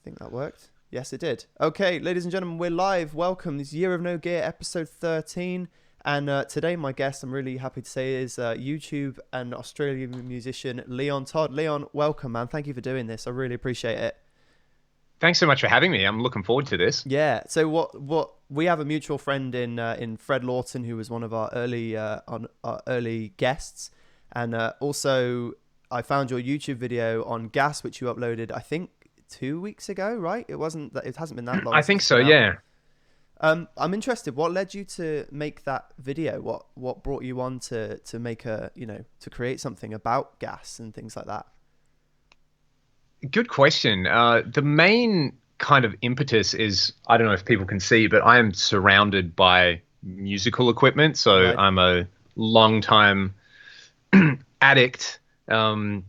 think that worked. Yes, it did. Okay, ladies and gentlemen, we're live. Welcome. This Year of No Gear, episode 13. And today, my guest, I'm really happy to say, is YouTube and Australian musician Leon Todd. Leon, welcome, man. Thank you for doing this. I really appreciate it. Thanks so much for having me. I'm looking forward to this. Yeah. So what we have a mutual friend in Fred Lawton, who was one of our early guests, and also I found your YouTube video on gas, which you uploaded, I think, 2 weeks ago, right? It wasn't that. It hasn't been that long I think since it's so, been out. yeah. I'm interested. What led you to make that video? What brought you on to make to create something about gas and things like that? Good question. The main kind of impetus is, I don't know if people can see, but I am surrounded by musical equipment. So Right. I'm a long time addict when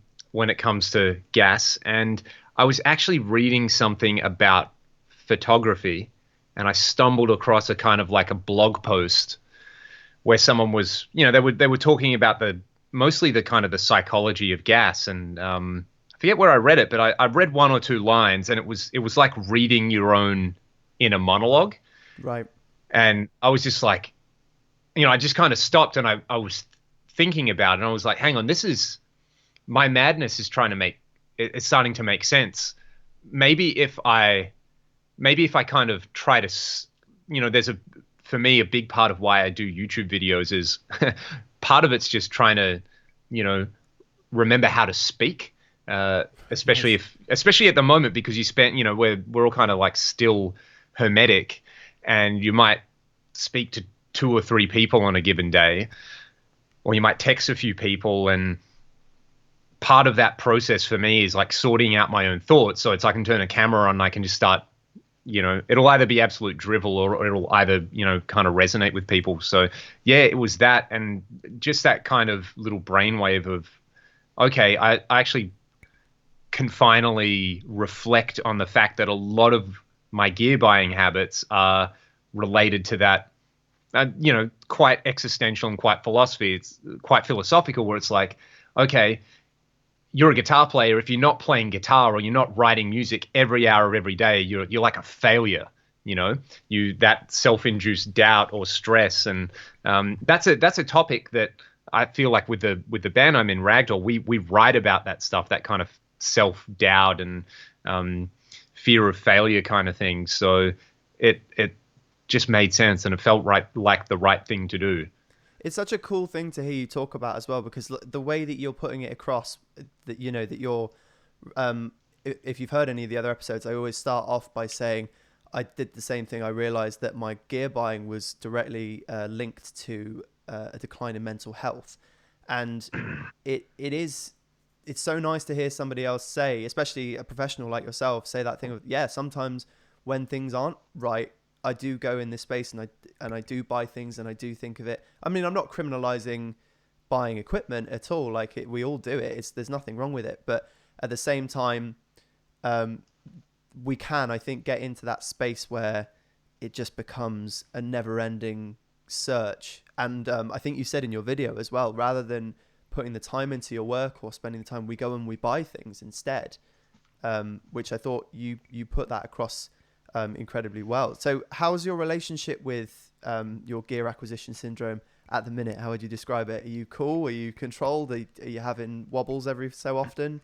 it comes to gas. And I was actually reading something about photography, and I stumbled across a kind of like a blog post where someone was, they were talking about mostly the kind of the psychology of gas. And I forget where I read it, but I read one or two lines, and it was like reading your own inner monologue. Right. And I was just like, I just kind of stopped, and I was thinking about it, and I was like, hang on, my madness is it's starting to make sense. Maybe if I kind of try to, for me, a big part of why I do YouTube videos is part of it's just trying to, remember how to speak, especially Nice. especially at the moment, because we're all kind of like still hermetic, and you might speak to two or three people on a given day, or you might text a few people. And part of that process for me is like sorting out my own thoughts. So it's, I can turn a camera on and I can just start, it'll either be absolute drivel, or it'll either, kind of resonate with people. So yeah, it was that, and just that kind of little brainwave of, okay, I actually can finally reflect on the fact that a lot of my gear buying habits are related to that, quite existential and quite philosophy. It's quite philosophical, where it's like, okay, you're a guitar player. If you're not playing guitar, or you're not writing music every hour of every day, you're like a failure. That self-induced doubt or stress. And that's a topic that I feel like with the band I'm in, Ragdoll, we write about that stuff, that kind of self-doubt and fear of failure kind of thing. So it just made sense, and it felt like the right thing to do. It's such a cool thing to hear you talk about as well, because the way that you're putting it across, that that you're, if you've heard any of the other episodes, I always start off by saying I did the same thing. I realized that my gear buying was directly linked to a decline in mental health, and it's so nice to hear somebody else say, especially a professional like yourself, say that thing of, yeah, sometimes when things aren't right, I do go in this space and I do buy things and I do think of it. I mean, I'm not criminalizing buying equipment at all. Like we all do it. There's nothing wrong with it. But at the same time, we can, I think, get into that space where it just becomes a never-ending search. And I think you said in your video as well, rather than putting the time into your work or spending the time, we go and we buy things instead, which I thought you put that across incredibly well. So how's your relationship with your gear acquisition syndrome at the minute? How would you describe it? Are you cool? Are you controlled? Are you having wobbles every so often?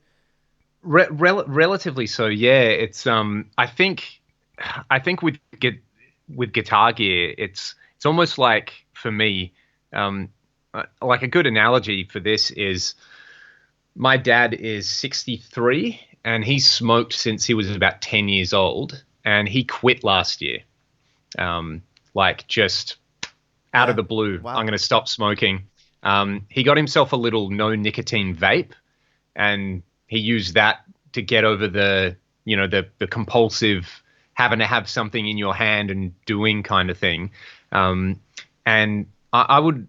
Relatively so, yeah. It's I think with guitar gear, it's almost like, for me, like a good analogy for this is, my dad is 63, and he smoked since he was about 10 years old, and he quit last year. Like, just out of Yeah. the blue, I'm Wow. going to stop smoking. He got himself a little no nicotine vape, and he used that to get over the compulsive having to have something in your hand and doing kind of thing. And I would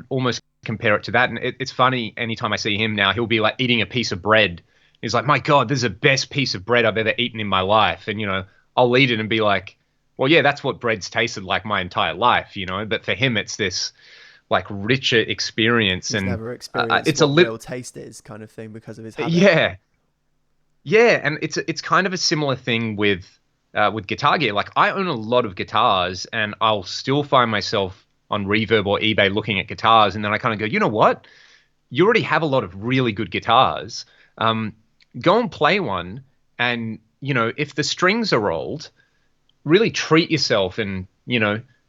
almost compare it to that. And it's funny, anytime I see him now, he'll be like eating a piece of bread. He's like, my God, this is the best piece of bread I've ever eaten in my life. And, I'll eat it and be like, well, yeah, that's what bread's tasted like my entire life, But for him, it's this like richer experience. He's And never experienced it's a what real taste is, kind of thing, because of his habit. yeah, Yeah, and it's kind of a similar thing with guitar gear. Like I own a lot of guitars, and I'll still find myself on Reverb or eBay looking at guitars, and then I kind of go, you know what? You already have a lot of really good guitars. Um, Go and play one, and if the strings are old, really treat yourself, and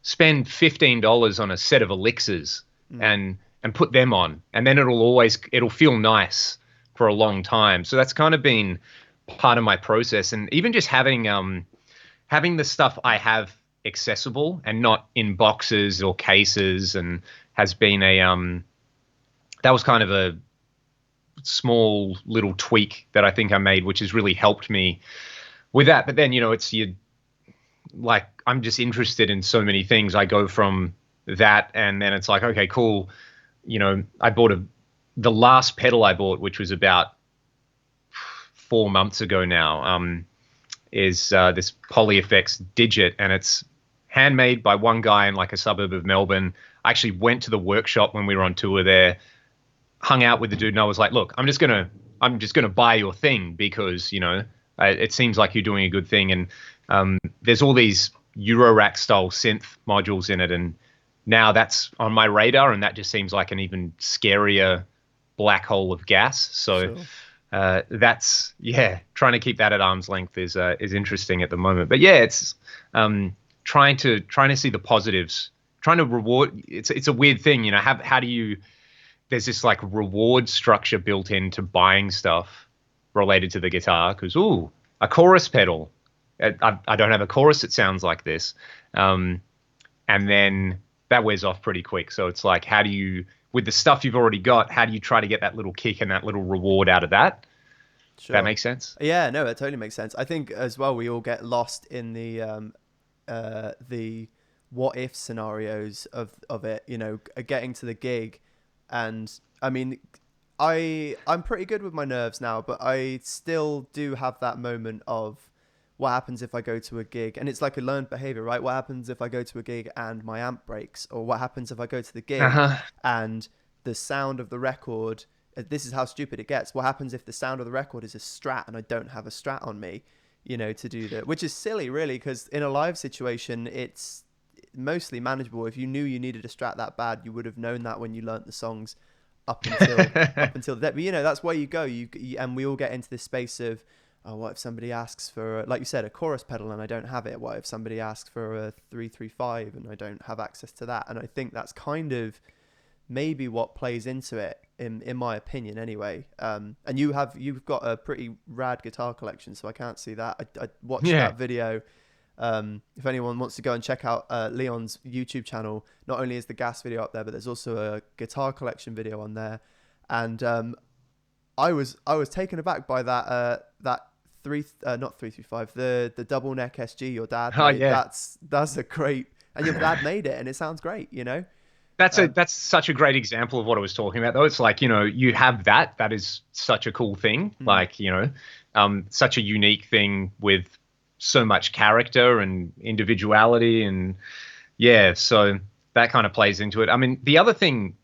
spend $15 on a set of elixirs Mm. and put them on, and then it'll feel nice for a long time. So that's kind of been part of my process, and even just having the stuff I have accessible and not in boxes or cases, and has been a that was kind of a small little tweak that I think I made, which has really helped me with that. But then it's you like I'm just interested in so many things. I go from that, and then it's like, okay, cool. I bought the last pedal I bought, which was about 4 months ago now, is this PolyFX Digit, and it's handmade by one guy in like a suburb of Melbourne. I actually went to the workshop when we were on tour there, hung out with the dude, and I was like, look, I'm just gonna buy your thing because it seems like you're doing a good thing, and there's all these Eurorack style synth modules in it, and now that's on my radar, and that just seems like an even scarier black hole of gas. So Sure. that's trying to keep that at arm's length is interesting at the moment. But yeah, it's trying to see the positives, trying to reward. It's a weird thing, how do you? There's this like reward structure built into buying stuff related to the guitar, because a chorus pedal. I don't have a chorus that sounds like this, and then that wears off pretty quick. So it's like, how do you, with the stuff you've already got, how do you try to get that little kick and that little reward out of that? That Sure. makes sense. Yeah, no, it totally makes sense. I think as well we all get lost in the what if scenarios of it, getting to the gig. And I mean, I'm pretty good with my nerves now, but I still do have that moment of what happens if I go to a gig, and it's like a learned behavior, right? What happens if I go to a gig and my amp breaks, or what happens if I go to the gig Uh-huh. and the sound of the record, this is how stupid it gets. What happens if the sound of the record is a Strat and I don't have a Strat on me, to do that, which is silly really, because in a live situation it's mostly manageable. If you knew you needed a Strat that bad, you would have known that when you learnt the songs up until that. But that's where you go. And we all get into this space of, oh, what if somebody asks for, like you said, a chorus pedal and I don't have it? What if somebody asks for a 335 and I don't have access to that? And I think that's kind of maybe what plays into it, in my opinion, anyway. And you've got a pretty rad guitar collection, so I can't see that. I watched Yeah. that video. If anyone wants to go and check out Leon's YouTube channel, not only is the gas video up there, but there's also a guitar collection video on there. And I was taken aback by that three not 335, the double neck SG your dad Oh made. yeah. That's a great, and your dad made it and it sounds great. Um, That's such a great example of what I was talking about though. It's like, you have that is such a cool thing. mm, Like, such a unique thing with so much character and individuality, and yeah, so that kind of plays into it. I mean, the other thing,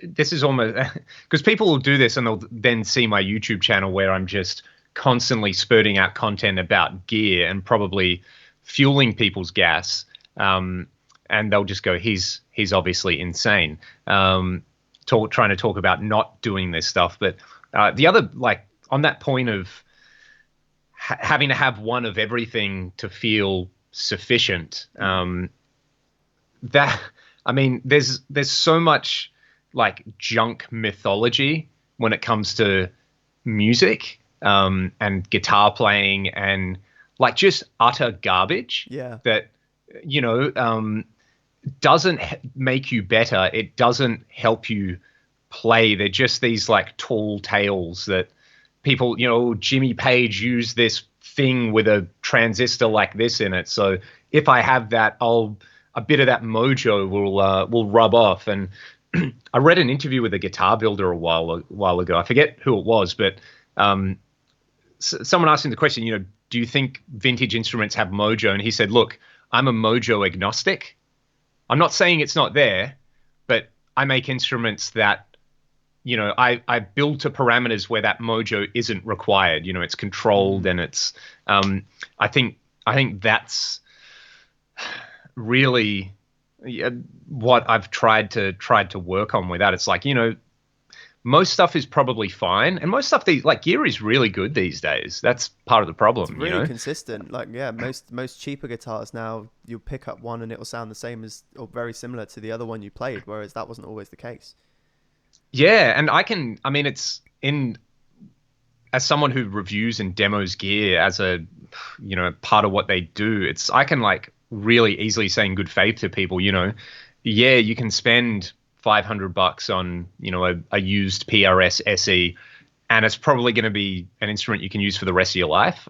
this is almost because people will do this and they'll then see my YouTube channel where I'm just constantly spurting out content about gear and probably fueling people's gas. And they'll just go, he's obviously insane. Trying to talk about not doing this stuff. But the other, like on that point of having to have one of everything to feel sufficient, that, I mean, there's so much like junk mythology when it comes to music, and guitar playing, and like just utter garbage yeah. that doesn't make you better. It doesn't help you play. They're just these like tall tales that people, Jimmy Page used this thing with a transistor like this in it. So if I have that, a bit of that mojo will rub off. And I read an interview with a guitar builder a while ago. I forget who it was, but someone asked him the question, do you think vintage instruments have mojo? And he said, look, I'm a mojo agnostic. I'm not saying it's not there, but I make instruments that I build to parameters where that mojo isn't required. It's controlled and it's I think that's really what I've tried to work on with that. It's like, most stuff is probably fine, and most stuff like gear is really good these days. That's part of the It's problem, really consistent. Like, yeah, most cheaper guitars now, you'll pick up one and it will sound the same as or very similar to the other one you played, whereas that wasn't always the case. Yeah, and I mean, it's in as someone who reviews and demos gear as a, part of what they do, I can like really easily say in good faith to people, yeah, you can spend $500 on, a used PRS SE, and it's probably going to be an instrument you can use for the rest of your life.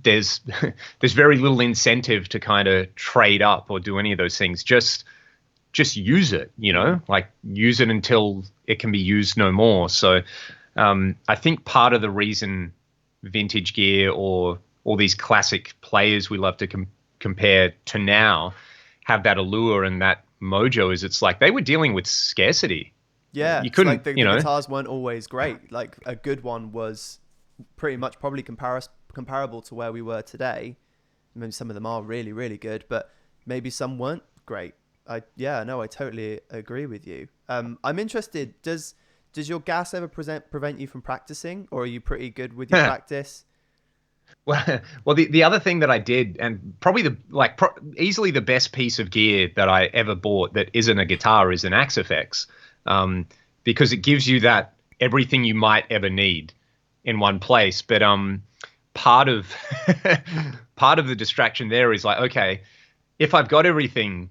There's there's very little incentive to kind of trade up or do any of those things. Just use it, like use it until it can be used no more. So I think part of the reason vintage gear or all these classic players we love to compare to now have that allure and that mojo is it's like they were dealing with scarcity. Yeah, You it's couldn't, like the guitars weren't always great. Like a good one was pretty much probably comparable to where we were today. Maybe some of them are really, really good, but maybe some weren't great. I totally agree with you. I'm interested. Does your gas ever prevent you from practicing, or are you pretty good with your practice? Well, the other thing that I did, and probably easily the best piece of gear that I ever bought that isn't a guitar is an Axe-Fx, because it gives you that everything you might ever need in one place. But part of part of the distraction there is like, okay, if I've got everything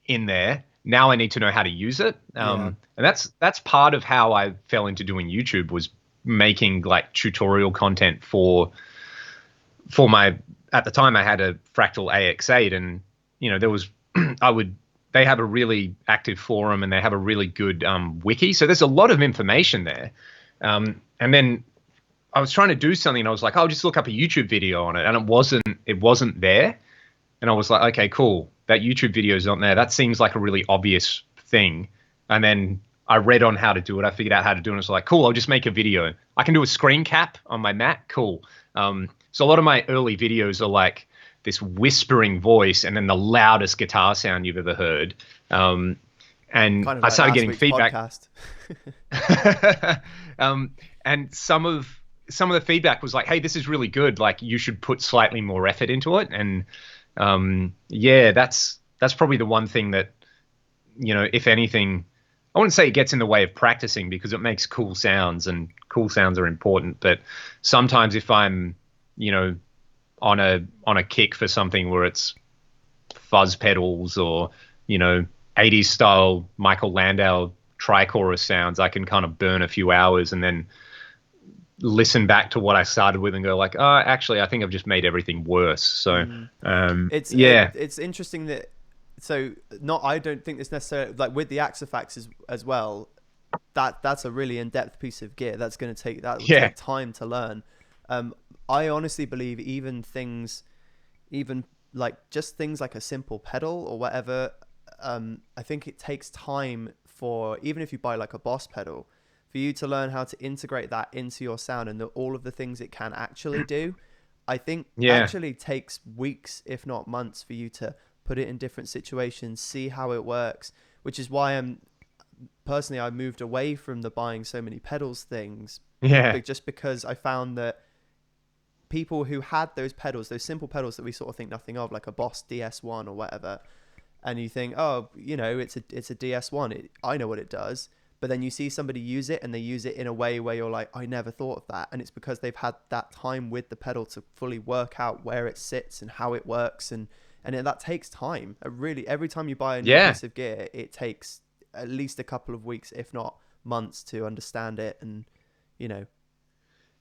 in there, now I need to know how to use it. And that's part of how I fell into doing YouTube, was making like tutorial content for my, at the time I had a Fractal AX8, and there was they have a really active forum and they have a really good wiki, so there's a lot of information there. And then I was trying to do something and I was like, I'll just look up a YouTube video on it, and it wasn't there. And I was like, okay, cool, that YouTube video is not there. That seems like a really obvious thing. And then I read on how to do it. I figured out how to do it. And it's like, cool, I'll just make a video. I can do a screen cap on my Mac. Cool. So a lot of my early videos are like this whispering voice and then the loudest guitar sound you've ever heard. And kind of I started getting feedback. And some of the feedback was like, hey, this is really good. Like, you should put slightly more effort into it. And that's probably the one thing that, if anything, I wouldn't say it gets in the way of practicing, because it makes cool sounds and cool sounds are important. But sometimes if I'm, on a kick for something where it's fuzz pedals or, 80s style Michael Landau tri-chorus sounds, I can kind of burn a few hours and then listen back to what I started with and go like, oh, actually, I think I've just made everything worse. So, it's interesting that, I don't think it's necessarily like with the Axe-Fx as well, that's a really in-depth piece of gear. That's going to take, take time to learn. I honestly believe even like just things like a simple pedal or whatever, I think it takes time for, even if you buy like a Boss pedal, for you to learn how to integrate that into your sound and all of the things it can actually do. I think actually takes weeks, if not months, for you to put it in different situations, see how it works, which is why I moved away from the buying so many pedals things. Just because I found that people who had those pedals, those simple pedals that we sort of think nothing of, like a Boss DS1 or whatever, and you think, oh, it's a DS1, I know what it does. But then you see somebody use it and they use it in a way where you're like, I never thought of that. And it's because they've had that time with the pedal to fully work out where it sits and how it works. And that takes time. Really, every time you buy a new piece of gear, it takes at least a couple of weeks, if not months, to understand it and,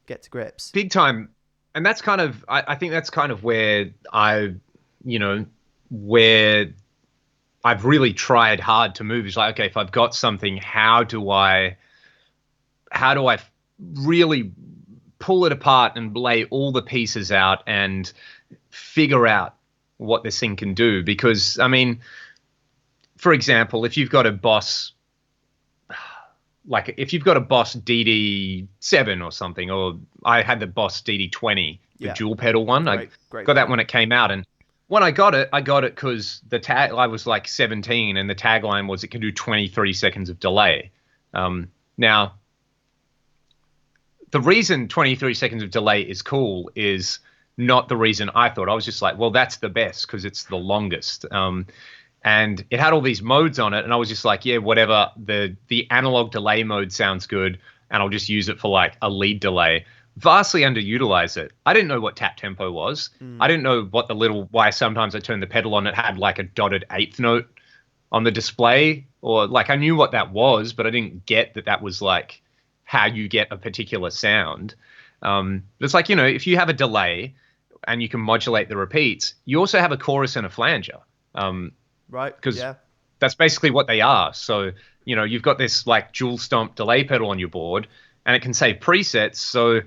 get to grips. Big time. And that's kind of, I think that's kind of where where I've really tried hard to move. Is like, okay, if I've got something, how do I really pull it apart and lay all the pieces out and figure out what this thing can do? Because, I mean, for example, if you've got a Boss, like if you've got a Boss DD7 or something, or I had the Boss DD20, the Yeah. dual pedal one. I Great got that pedal. when it came out, and when I got it because I was like 17, and the tagline was it can do 23 seconds of delay. Now, the reason 23 seconds of delay is cool is not the reason I thought. I was just like, well, that's the best because it's the longest. And it had all these modes on it, and I was just like, yeah, whatever. The analog delay mode sounds good, and I'll just use it for like a lead delay. Vastly underutilized it. I didn't know what tap tempo was. I didn't know what why sometimes I turned the pedal on, it had like a dotted eighth note on the display, or like I knew what that was, but I didn't get that was like how you get a particular sound. It's like, if you have a delay and you can modulate the repeats, you also have a chorus and a flanger. Right. Because Yeah. that's basically what they are. So, you've got this like dual stomp delay pedal on your board, and it can save presets. So,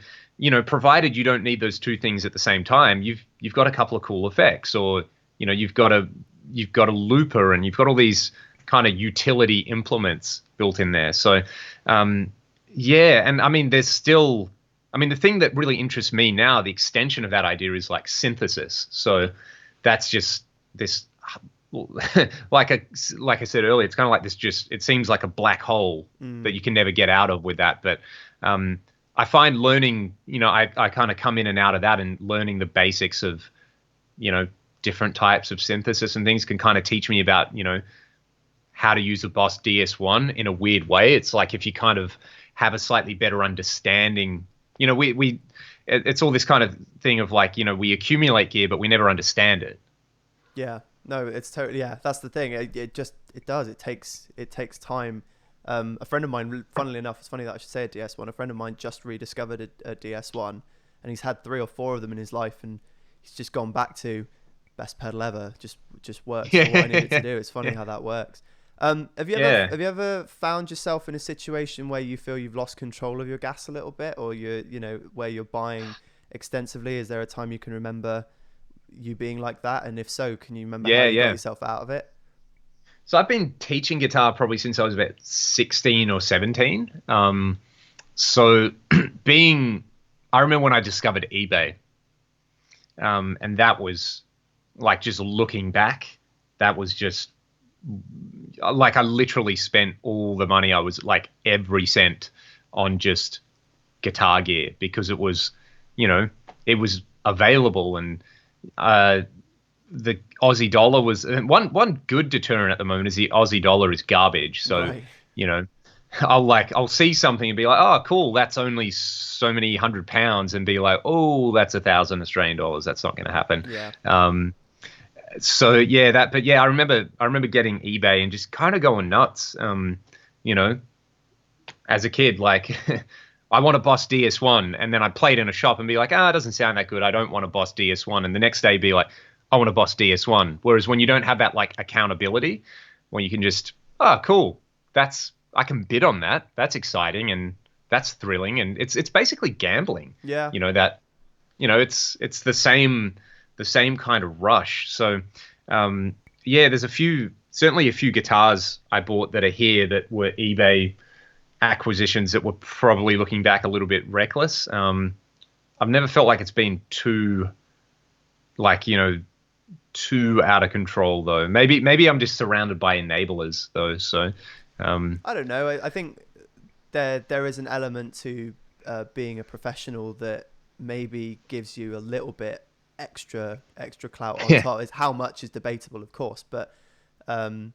provided you don't need those two things at the same time, you've got a couple of cool effects, or you've got a looper, and you've got all these kind of utility implements built in there. So, yeah, and I mean, the thing that really interests me now, the extension of that idea is like synthesis. So that's just this. like I said earlier, it's kind of like this. It seems like a black hole that you can never get out of with that. But I find learning, I kind of come in and out of that, and learning the basics of, different types of synthesis and things can kind of teach me about, how to use a Boss DS1 in a weird way. It's like if you kind of have a slightly better understanding, it's all this kind of thing of like, we accumulate gear, but we never understand it. Yeah. No, it's totally, yeah, that's the thing. It takes time. A friend of mine, funnily enough, it's funny that I should say a DS1. A friend of mine just rediscovered a DS1, and he's had 3 or 4 of them in his life, and he's just gone back to best pedal ever. Just works for what I needed to do. It's funny how that works. Have you ever found yourself in a situation where you feel you've lost control of your gas a little bit, or where you're buying extensively? Is there a time you can remember you being like that, and if so, can you remember how you got yourself out of it? So I've been teaching guitar probably since I was about 16 or 17. So I remember when I discovered eBay, and that was like, just looking back, that was just like I literally spent all the money, I was like every cent, on just guitar gear, because it was available, and the Aussie dollar was one good deterrent at the moment is the Aussie dollar is garbage. So, right. I'll see something and be like, oh, cool, that's only so many £100, and be like, oh, that's 1,000 Australian dollars. That's not going to happen. Yeah. So yeah, I remember getting eBay and just kind of going nuts. As a kid, like I want a Boss DS1, and then I'd play it in a shop and be like, it doesn't sound that good. I don't want a Boss DS1. And the next day be like, I want a Boss DS1. Whereas when you don't have that like accountability, when you can just, cool, I can bid on that. That's exciting, and that's thrilling, and it's basically gambling. Yeah. It's the same kind of rush. So, there's certainly a few guitars I bought that are here that were eBay acquisitions that were probably, looking back, a little bit reckless. I've never felt like it's been too out of control, though. Maybe I'm just surrounded by enablers, though. So I don't know. I think there is an element to being a professional that maybe gives you a little bit extra clout on top. Is how much is debatable, of course, but you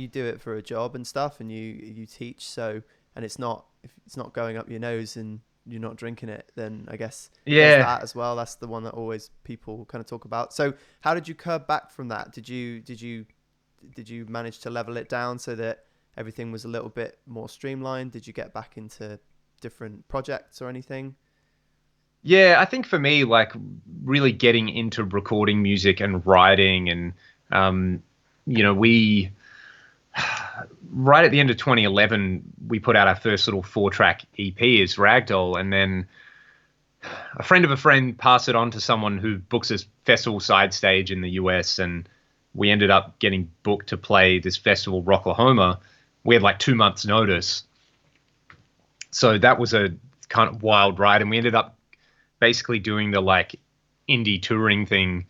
do it for a job and stuff, and you teach. So, and if it's not going up your nose and you're not drinking it, then I guess there's that as well. That's the one that always people kind of talk about. So how did you curb back from that? Did you manage to level it down so that everything was a little bit more streamlined? Did you get back into different projects or anything? Yeah, I think for me, like really getting into recording music and writing, and we right at the end of 2011, we put out our first little 4-track EP as Ragdoll, and then a friend of a friend passed it on to someone who books a festival side stage in the US, and we ended up getting booked to play this festival, Rocklahoma. We had like 2 months notice, So that was a kind of wild ride, and we ended up basically doing the like indie touring thing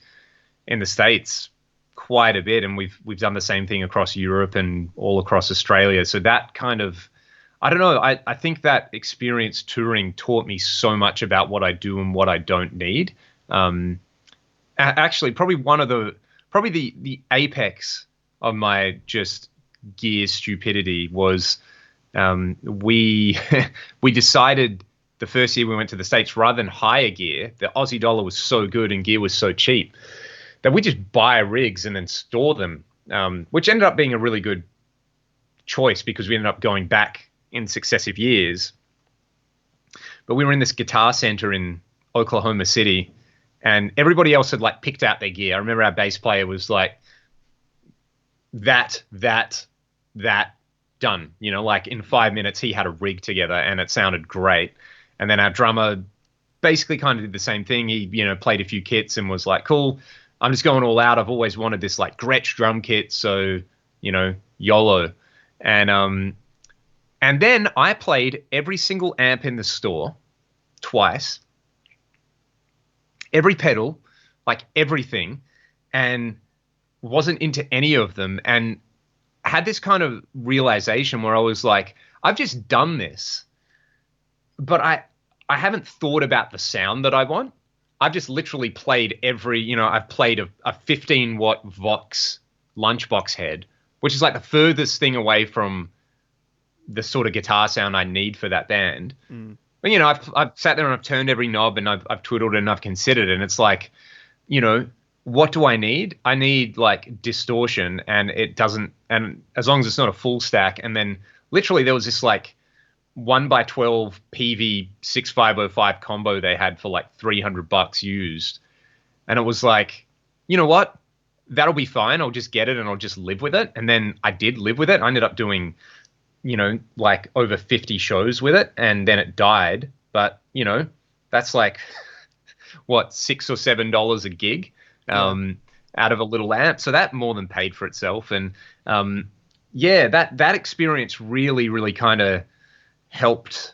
in the States quite a bit, and we've done the same thing across Europe and all across Australia. So that kind of, I don't know, I think that experience touring taught me so much about what I do and what I don't need. Actually, probably the apex of my just gear stupidity was we we decided the first year we went to the States, rather than hire gear, the Aussie dollar was so good and gear was so cheap that we just buy rigs and then store them, which ended up being a really good choice because we ended up going back in successive years. But we were in this guitar center in Oklahoma City, and everybody else had like picked out their gear. I remember our bass player was like, that, done. You know, like in 5 minutes he had a rig together and it sounded great. And then our drummer basically kind of did the same thing. He, you know, played a few kits and was like, cool, I'm just going all out. I've always wanted this like Gretsch drum kit, so, you know, YOLO. And then I played every single amp in the store twice, every pedal, like everything, and wasn't into any of them, and had this kind of realization where I was like, I've just done this, but I haven't thought about the sound that I want. I've just literally played every, you know, I've played a 15 watt Vox lunchbox head, which is like the furthest thing away from the sort of guitar sound I need for that band. But, you know, I've sat there and I've turned every knob and I've twiddled and I've considered, and it's like, you know, what do I need? I need like distortion, and it doesn't, and as long as it's not a full stack. And then literally there was this like 1x12 PV 6505 combo they had for like $300 used. And it was like, you know what? That'll be fine. I'll just get it and I'll just live with it. And then I did live with it. I ended up doing, you know, like over 50 shows with it, and then it died. But, you know, that's like what, $6 or $7 a gig out of a little amp. So that more than paid for itself. And yeah, that experience really, really kind of helped,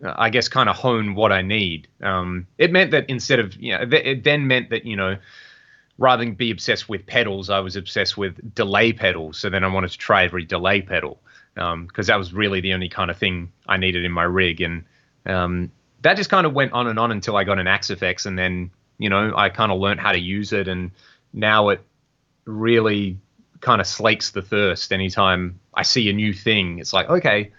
I guess, kind of hone what I need. It meant that instead of, you know, it then meant that, you know, rather than be obsessed with pedals, I was obsessed with delay pedals. So then I wanted to try every delay pedal, because that was really the only kind of thing I needed in my rig. And that just kind of went on and on until I got an Axe-Fx, and then, you know, I kind of learned how to use it, and now it really kind of slakes the thirst. Anytime I see a new thing, it's like, okay,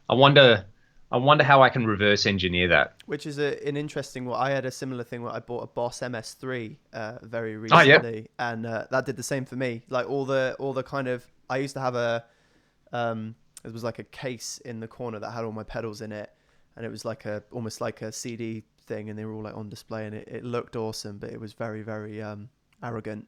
I wonder how I can reverse engineer that. Which is an interesting one. I had a similar thing where I bought a Boss MS3 very recently, and that did the same for me. Like all the kind of, I used to have it was like a case in the corner that had all my pedals in it, and it was like almost like a CD thing, and they were all like on display, and it looked awesome, but it was very, very arrogant.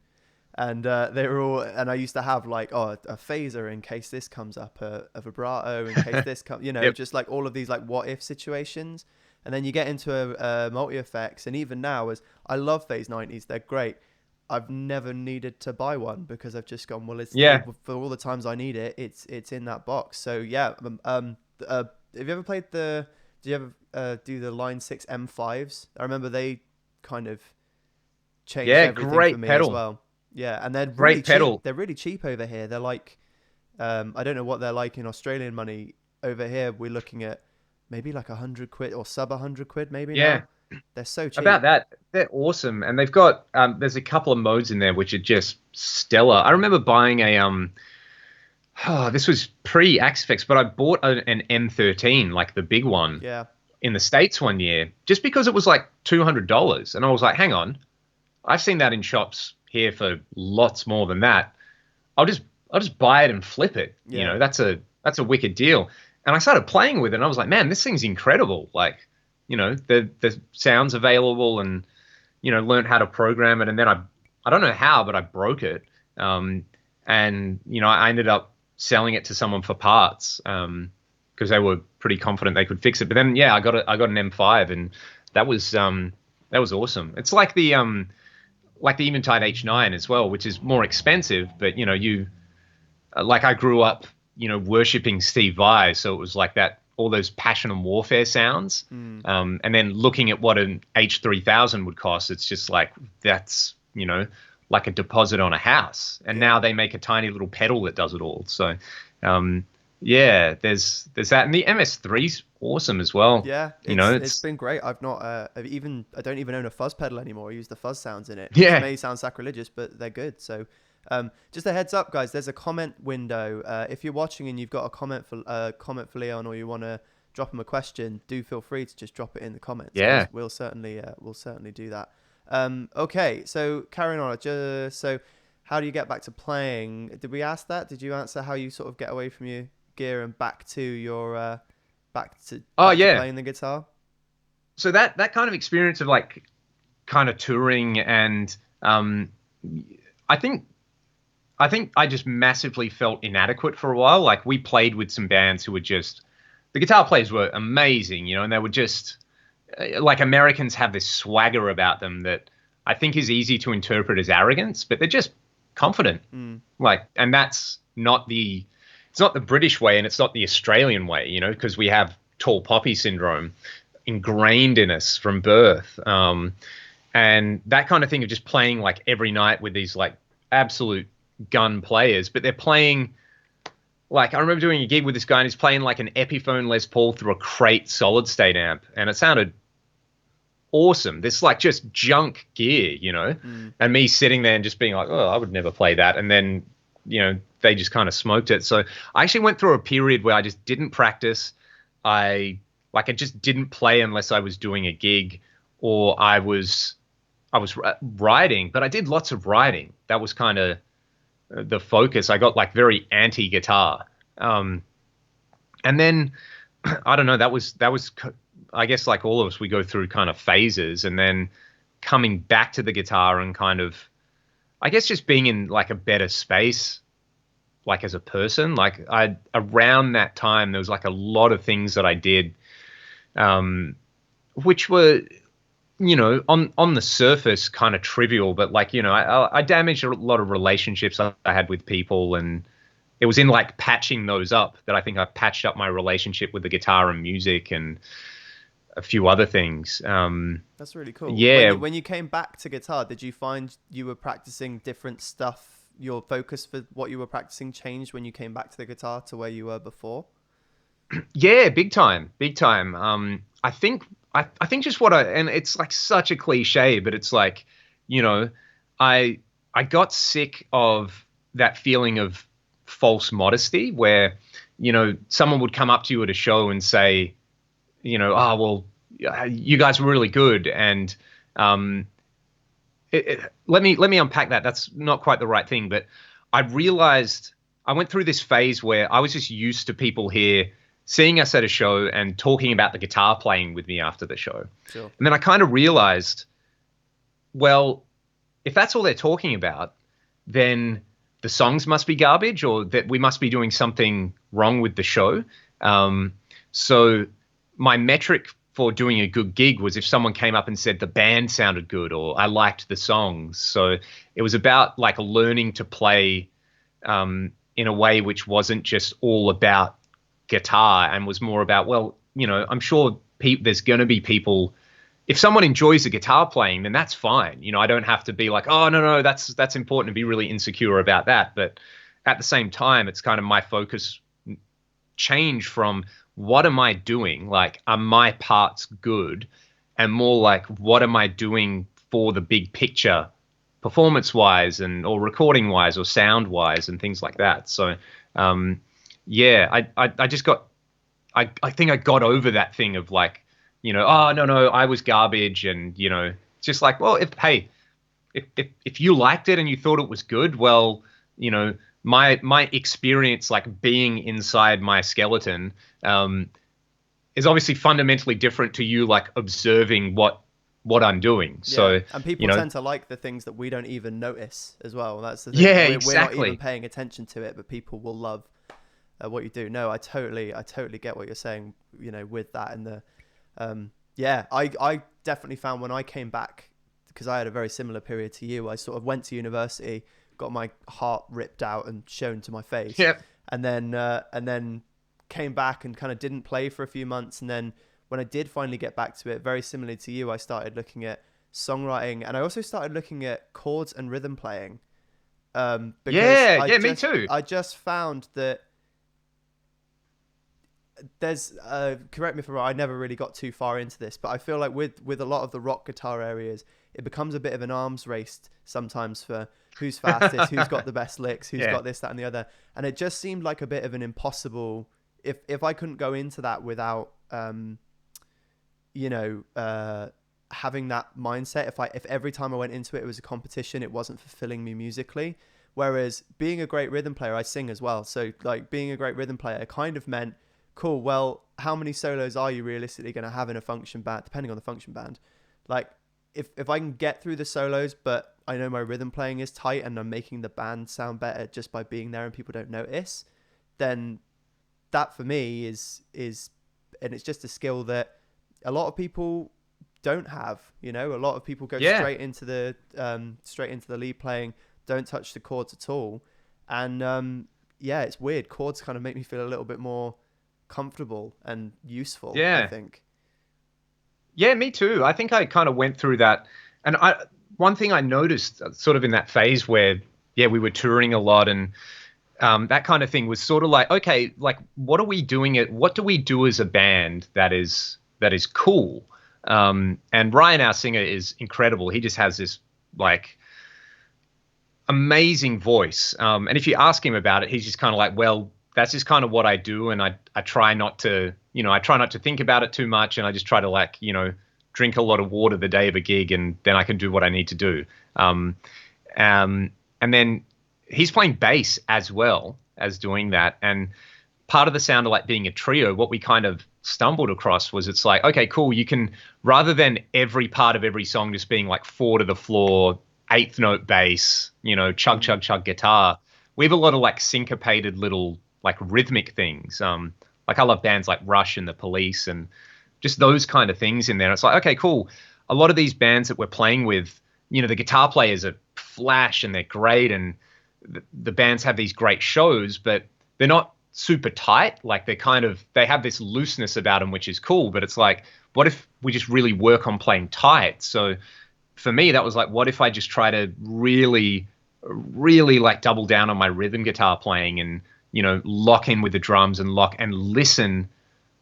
And they were all, and I used to have like, a phaser in case this comes up, a vibrato in case this comes, you know, yep. Just like all of these like what if situations. And then you get into a multi effects, and even now, as I love Phase 90s, they're great. I've never needed to buy one because I've just gone, well, it's for all the times I need it, it's in that box. So yeah, have you ever played do you ever do the Line 6 M5s? I remember they kind of changed everything for me pedal. As well. Yeah, and they're really cheap. They're really cheap over here. They're like, I don't know what they're like in Australian money. Over here, we're looking at maybe like £100 or sub £100 maybe. Yeah, now. They're so cheap. About that, they're awesome, and they've got there's a couple of modes in there which are just stellar. I remember buying a this was pre Axe-Fx, but I bought an M13, like the big one, in the States one year, just because it was like $200, and I was like, hang on, I've seen that in shops here for lots more than that. I'll just buy it and flip it. You know, that's a wicked deal. And I started playing with it, and I was like, man, this thing's incredible. Like, you know, the sound's available, and, you know, learned how to program it. And then I don't know how, but I broke it. And, you know, I ended up selling it to someone for parts, because they were pretty confident they could fix it. But then, yeah, I got an M5, and that was awesome. It's like the Eventide H9 as well, which is more expensive, but, you know, like I grew up, you know, worshipping Steve Vai, so it was like that all those passion and warfare sounds. Mm. And then looking at what an H3000 would cost, it's just like, that's, like a deposit on a house. And now they make a tiny little pedal that does it all. So, yeah, there's that. And the MS3's awesome as well. Yeah, it's been great. I've not I don't even own a fuzz pedal anymore. I use the fuzz sounds in it, which may sound sacrilegious, but they're good. So just a heads up, guys, there's a comment window. If you're watching and you've got a comment for Leon, or you want to drop him a question, do feel free to just drop it in the comments. Yeah, we'll certainly do that. Okay, so carrying on. So how do you get back to playing? Did we ask that? Did you answer how you sort of get away from your gear and back to your back to playing the guitar? So that kind of experience of like kind of touring, and I think I just massively felt inadequate for a while. Like, we played with some bands who were just, the guitar players were amazing, and they were just like, Americans have this swagger about them that I think is easy to interpret as arrogance, but they're just confident. Like, and that's not it's not the British way, and it's not the Australian way, because we have tall poppy syndrome ingrained in us from birth. And that kind of thing of just playing like every night with these like absolute gun players, but they're playing, like, I remember doing a gig with this guy and he's playing like an Epiphone Les Paul through a crate solid state amp, and it sounded awesome. This like just junk gear, and me sitting there and just being like, oh, I would never play that. And then, they just kind of smoked it. So I actually went through a period where I just didn't practice. I just didn't play unless I was doing a gig or I was writing, but I did lots of writing. That was kind of the focus. I got like very anti-guitar. And then I don't know, that was, I guess, like all of us, we go through kind of phases, and then coming back to the guitar and kind of, I guess, just being in like a better space, like as a person. Like, around that time, there was like a lot of things that I did, which were, on the surface kind of trivial, but like, I damaged a lot of relationships I had with people, and it was in like patching those up that I think I patched up my relationship with the guitar and music and a few other things. That's really cool. Yeah. When you came back to guitar, did you find you were practicing different stuff? Your focus for what you were practicing changed when you came back to the guitar to where you were before? Yeah, big time. I think just and it's like such a cliche, but it's like, I got sick of that feeling of false modesty where, someone would come up to you at a show and say, oh, well, you guys were really good. And let me unpack that. That's not quite the right thing, but I realized I went through this phase where I was just used to people here seeing us at a show and talking about the guitar playing with me after the show. Sure. And then I kind of realized, well, if that's all they're talking about, then the songs must be garbage, or that we must be doing something wrong with the show. So my metric for doing a good gig was if someone came up and said the band sounded good or I liked the songs. So it was about like learning to play in a way which wasn't just all about guitar and was more about, well, I'm sure there's going to be people, if someone enjoys the guitar playing, then that's fine. I don't have to be like, oh, no, that's important to be really insecure about that. But at the same time, it's kind of my focus changed from what am I doing? Like, are my parts good? And more like, what am I doing for the big picture, performance-wise or recording-wise or sound-wise and things like that. So, yeah, I just got, I think I got over that thing of like, oh, no, I was garbage. And, just like, well, if you liked it and you thought it was good, well, my experience, like being inside my skeleton, is obviously fundamentally different to you, like observing what I'm doing. Yeah. So, and people tend to like the things that we don't even notice as well. That's the thing. Yeah, exactly. We're not even paying attention to it, but people will love what you do. No, I totally get what you're saying, with that. And the, yeah, I definitely found when I came back, because I had a very similar period to you, I sort of went to university, got my heart ripped out and shown to my face. Yep. And then came back and kind of didn't play for a few months, and then when I did finally get back to it, very similarly to you, I started looking at songwriting, and I also started looking at chords and rhythm playing, because Yeah, me too. I just found that there's correct me if I'm wrong, I never really got too far into this, but I feel like with a lot of the rock guitar areas, it becomes a bit of an arms race sometimes for who's fastest, who's got the best licks, who's got this, that, and the other. And it just seemed like a bit of an impossible, if I couldn't go into that without having that mindset, if every time I went into it, it was a competition, it wasn't fulfilling me musically. Whereas being a great rhythm player, I sing as well, so like being a great rhythm player kind of meant, cool, well, how many solos are you realistically going to have in a function band, depending on the function band? Like, if I can get through the solos, but I know my rhythm playing is tight and I'm making the band sound better just by being there and people don't notice, then that for me is and it's just a skill that a lot of people don't have. A lot of people go straight into the lead playing, don't touch the chords at all. And it's weird. Chords kind of make me feel a little bit more comfortable and useful, I think. Yeah, me too. I think I kind of went through that. And one thing I noticed sort of in that phase where, we were touring a lot and that kind of thing was sort of like, okay, like what do we do as a band that is cool? And Ryan, our singer, is incredible. He just has this like amazing voice. And if you ask him about it, he's just kind of like, well, that's just kind of what I do. And I try not to, think about it too much. And I just try to drink a lot of water the day of a gig, and then I can do what I need to do. And then he's playing bass as well as doing that. And part of the sound of like being a trio, what we kind of stumbled across was it's like, okay, cool. You can, rather than every part of every song just being like 4 to the floor, 8th note bass, chug, chug, chug guitar. We have a lot of like syncopated little like rhythmic things. Like I love bands like Rush and The Police and just those kind of things in there. It's like, okay, cool. A lot of these bands that we're playing with, the guitar players are flash and they're great, and the bands have these great shows, but they're not super tight. Like they have this looseness about them, which is cool, but it's like, what if we just really work on playing tight? So for me, that was like, what if I just try to really, really like double down on my rhythm guitar playing and, lock in with the drums and listen,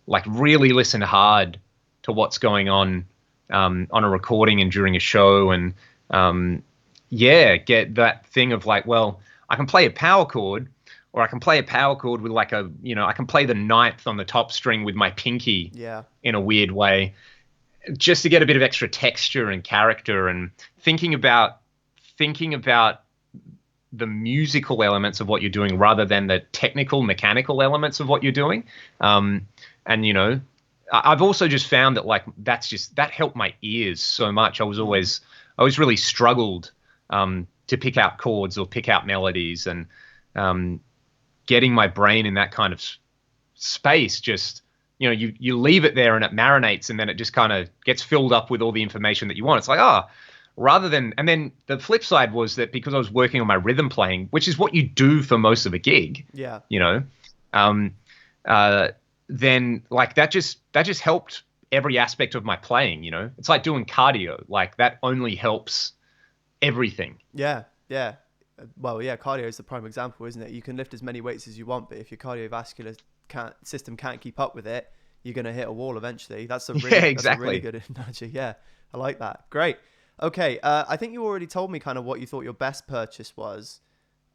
like really listen hard to what's going on a recording and during a show. And get that thing of like, well, I can play a power chord, or I can play a power chord with like I can play the 9th on the top string with my pinky in a weird way, just to get a bit of extra texture and character, and thinking about the musical elements of what you're doing rather than the technical mechanical elements of what you're doing. I've also just found that like that helped my ears so much. I always really struggled to pick out chords or pick out melodies, and getting my brain in that kind of space, just you leave it there and it marinates, and then it just kind of gets filled up with all the information that you want. It's like, rather than, and then the flip side was that because I was working on my rhythm playing, which is what you do for most of a gig, then like that just helped every aspect of my playing. It's like doing cardio, like that only helps everything. Yeah. Well, cardio is the prime example, isn't it? You can lift as many weights as you want, but if your cardiovascular system can't keep up with it, you're going to hit a wall eventually. That's a really good analogy. Yeah, I like that. Great. Okay, I think you already told me kind of what you thought your best purchase was,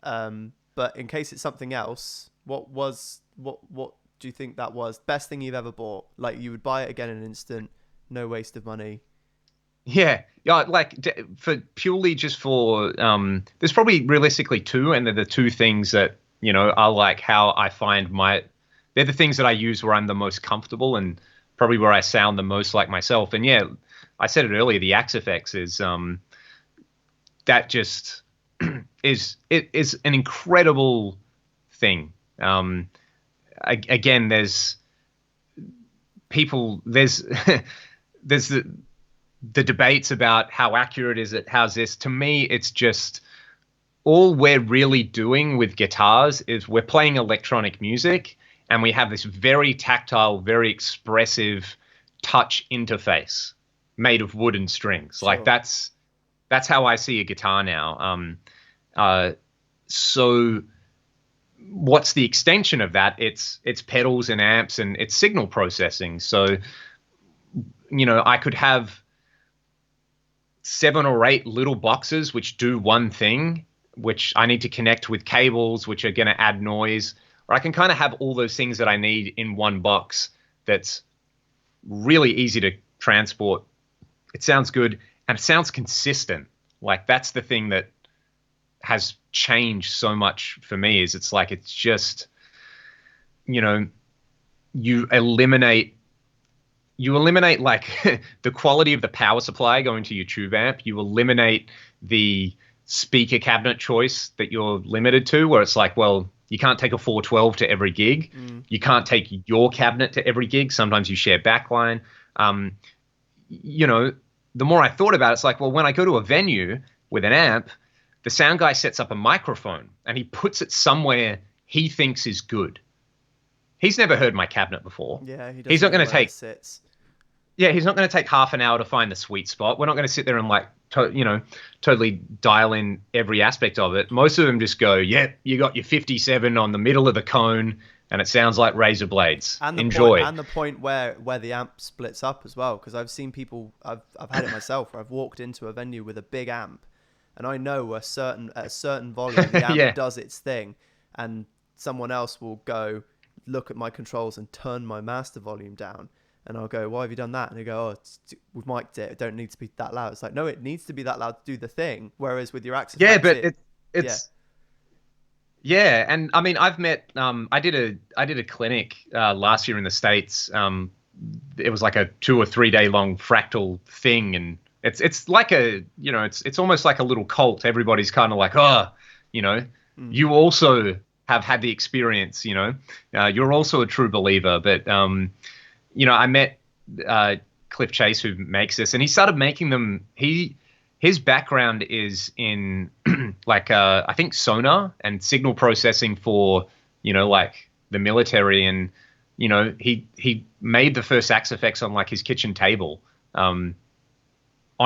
but in case it's something else, what do you think that was? Best thing you've ever bought? Like you would buy it again in an instant, no waste of money. Yeah, like for purely just for there's probably realistically 2, and they're the 2 things that are like how I find they're the things that I use where I'm the most comfortable and probably where I sound the most like myself. And yeah, I said it earlier, the Axe FX is that just is an incredible thing. Again, there's the debates about how accurate is it, how's this. To me, it's just all we're really doing with guitars is we're playing electronic music, and we have this very tactile, very expressive touch interface made of wood and strings. Sure. Like that's how I see a guitar now. So what's the extension of that? It's pedals and amps and it's signal processing. So, I could have 7 or 8 little boxes which do one thing, which I need to connect with cables, which are going to add noise. Or I can kind of have all those things that I need in one box that's really easy to transport. It sounds good and it sounds consistent. Like that's the thing that has changed so much for me is it's just, you eliminate like the quality of the power supply going to your tube amp. You eliminate the speaker cabinet choice that you're limited to, where it's like, well, you can't take a 412 to every gig. You can't take your cabinet to every gig. Sometimes you share backline. The more I thought about it, it's like, well, when I go to a venue with an amp, the sound guy sets up a microphone and he puts it somewhere he thinks is good. He's never heard my cabinet before. Yeah, he's not going to take. Sits. Yeah, he's not going to take half an hour to find the sweet spot. We're not going to sit there and totally dial in every aspect of it. Most of them just go, yep, you got your 57 on the middle of the cone, and it sounds like razor blades. And Enjoy. And the point where the amp splits up as well, because I've seen people, I've had it myself, where I've walked into a venue with a big amp, and I know at a certain volume the amp does its thing, and someone else will go look at my controls and turn my master volume down. And I'll go, why have you done that? And they go, we've mic'd it. It don't need to be that loud. It's like, no, it needs to be that loud to do the thing. Whereas with your access, yeah. And I mean, I've met. I did a clinic last year in the States. It was like a 2 or 3 day long fractal thing, and it's like it's almost like a little cult. Everybody's kind of like, you also have had the experience. You're also a true believer, but I met Cliff Chase, who makes this, and he started making them. His background is in I think sonar and signal processing for like the military, and he made the first Axe effects on like his kitchen table on